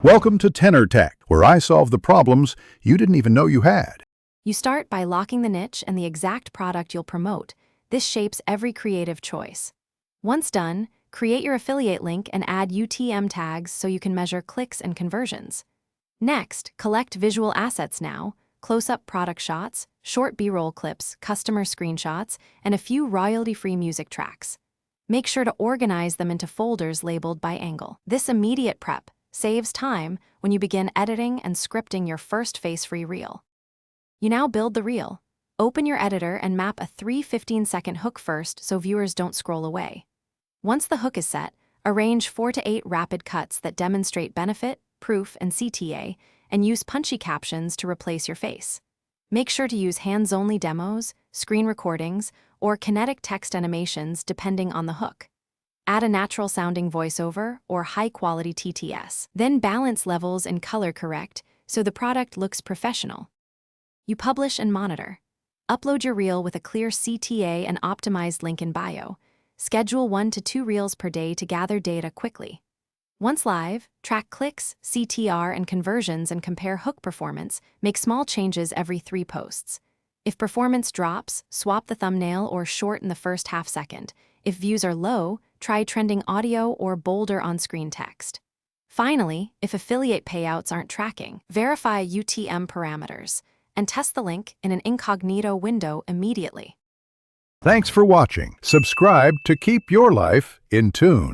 Welcome to Tenor Tech, where I solve the problems you didn't even know you had. You start by locking the niche and the exact product you'll promote. This shapes every creative choice. Once done, create your affiliate link and add UTM tags so you can measure clicks and conversions. Next, collect visual assets now: close-up product shots, short B-roll clips, customer screenshots, and a few royalty-free music tracks. Make sure to organize them into folders labeled by angle. This immediate prep saves time when you begin editing and scripting your first face-free reel. You now build the reel. Open your editor and map a 3-15-second hook first so viewers don't scroll away. Once the hook is set, arrange 4 to 8 rapid cuts that demonstrate benefit, proof, and CTA, and use punchy captions to replace your face. Make sure to use hands-only demos, screen recordings, or kinetic text animations depending on the hook. Add a natural-sounding voiceover or high-quality TTS. Then balance levels and color correct so the product looks professional. You publish and monitor. Upload your reel with a clear CTA and optimized link in bio. Schedule 1 to 2 reels per day to gather data quickly. Once live, track clicks, CTR, and conversions and compare hook performance. Make small changes every 3 posts. If performance drops, swap the thumbnail or shorten the first half second. If views are low, try trending audio or bolder on-screen text. Finally, if affiliate payouts aren't tracking, verify UTM parameters and test the link in an incognito window immediately. Thanks for watching. Subscribe to keep your life in tune.